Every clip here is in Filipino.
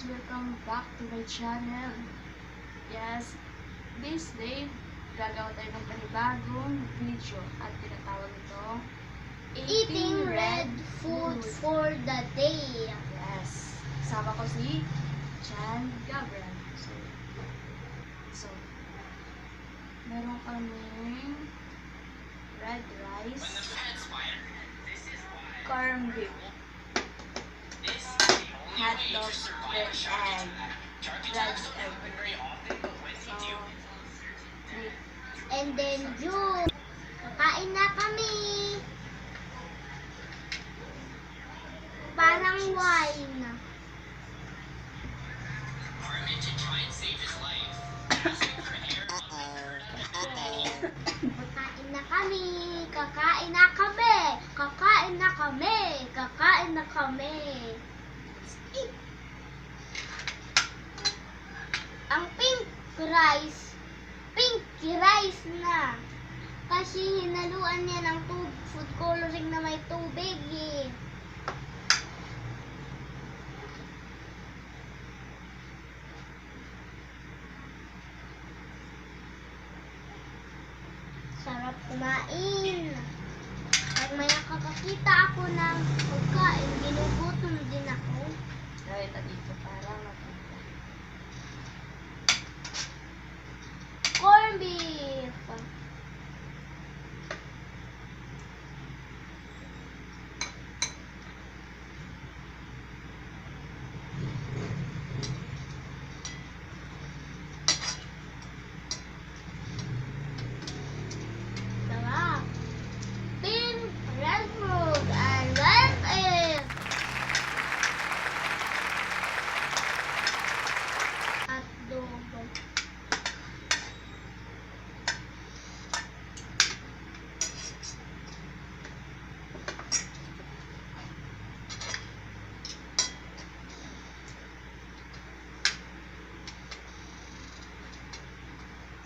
welcome back to my channel. Yes, this day, gagawa tayo ng panibagong video at tinatawag ito Eating red food for the day. Yes, kasama ko si Chan Gabriel. So, meron kaming red rice, corned beef, hot dog with egg, red egg. So, And then yun, kakain na kami. Parang wine. Kakain na kami. Kakain na kami. Kakain na kami. Kakain na kami. Ang pink rice na. Kasi hinaluan niya ng food coloring na may tubig eh. Sarap kumain. Pag may nakakakita ako ng pagkain, ginugutom din ako. gawin na dito para makita. Corned beef. Sarap. Pink, red food, and red egg. Adobo.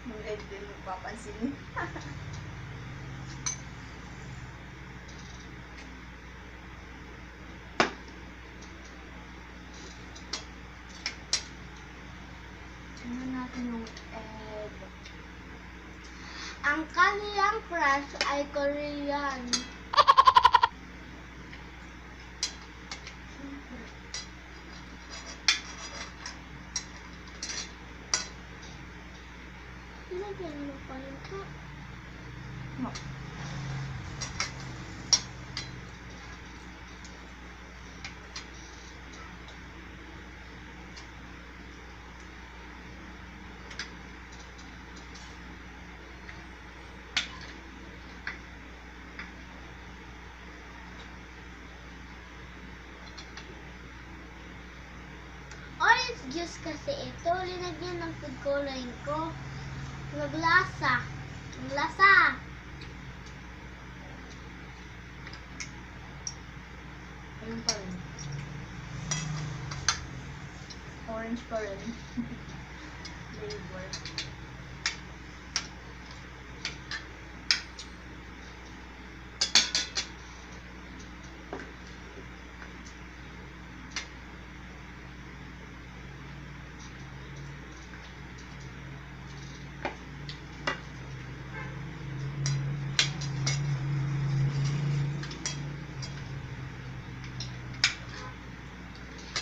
Yung egg din yung papansin. Tingnan natin yung egg. Ang kanilang fries ay Korean. Lagyan mo pa ito. No. Orange juice kasi ito. Linagyan ng food coloring ko. Naglasa. Ang lasa. Ayun pa rin. Orange pa rin. Flavor.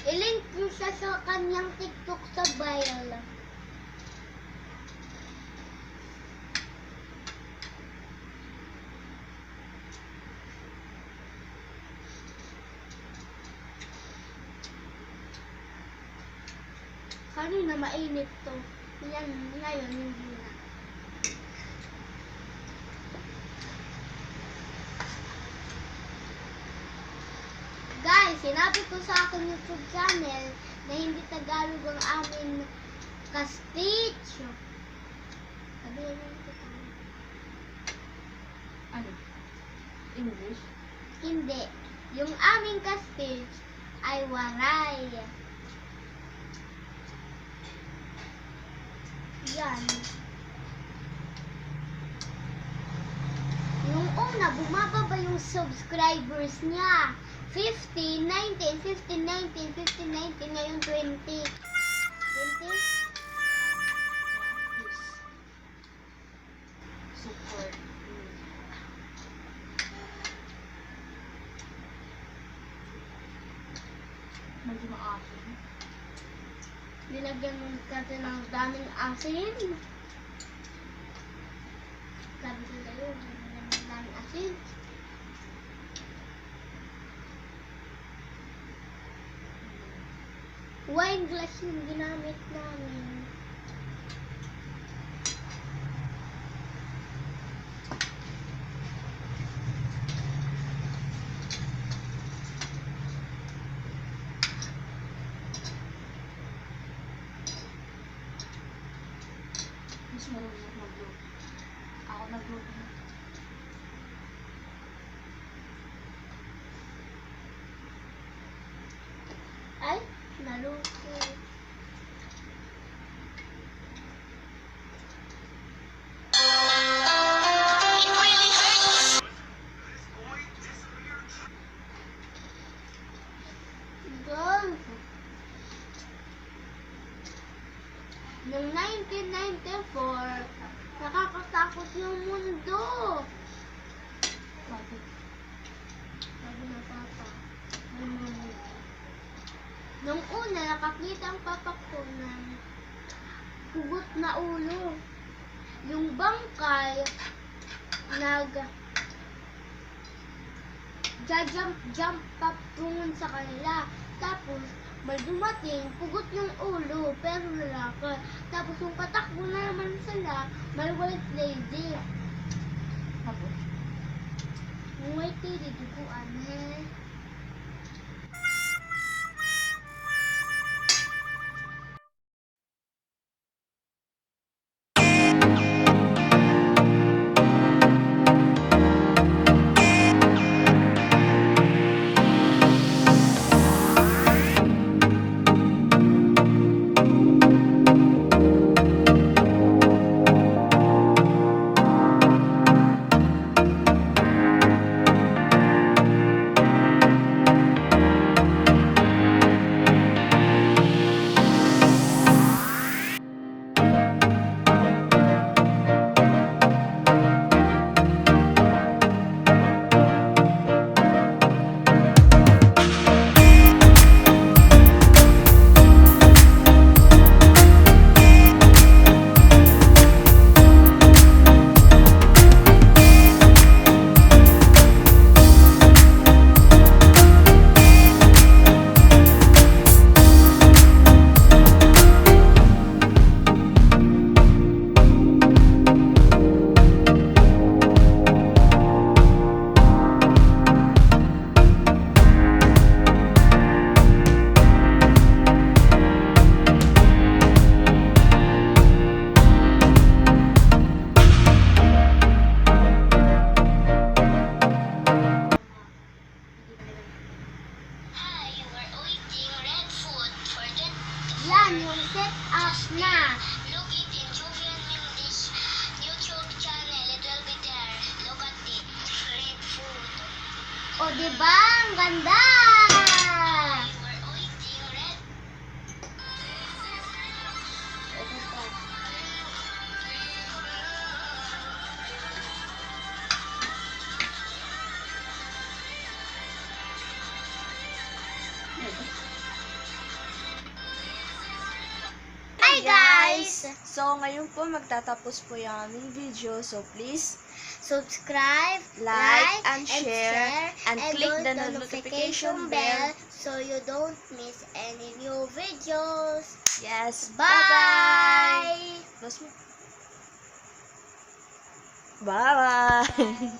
I-link ko siya sa kanyang TikTok sa bio. Kanina mainit to. Yan, ngayon hindi na. Guys, sinabi ko sa aking YouTube channel na hindi Tagalog ang aming ka-speech. Sabihin mo ito. Ano? English? Hindi. Yung aming ka-speech ay waray. Yan. Nung una, bumababa yung subscribers niya. 50, 90, 19, 15, 19, 15, 19, ngayon 20. 20? Yes. Super. Medyo maasin. Nilagyan mo kasi ng daming asin. Sabi ko sa'yo, nilagyan ng daming asin. Wine glass yung ginamit namin. Mas marunong mag-loop. Ako nag-loop na. Ay, naluto. Guys, noong 1994, nakakatakot yung mundo. Bakit? Sabi ng papa. Nung una, nakakita ang papa ko ng hugot na ulo. Yung bangkay, jump up tungon sa kanila. Tapos, may dumating, pugot yung ulo, pero lalaki. Tapos, yung patakbo na naman sila, may white lady. Tapos? Yung white lady, duguan eh. Yan, yung set up na. Look it in Julian Mindi's YouTube channel. It will be there. Look at the red food. O, diba? Ang ganda! You were eating red. Ito pa. Hi guys! So, ngayon po magtatapos po yung aming video. So, please Subscribe, like, and share, and click the notification bell so you don't miss any new videos. Yes. Bye! Close mo. Bye-bye. Bye.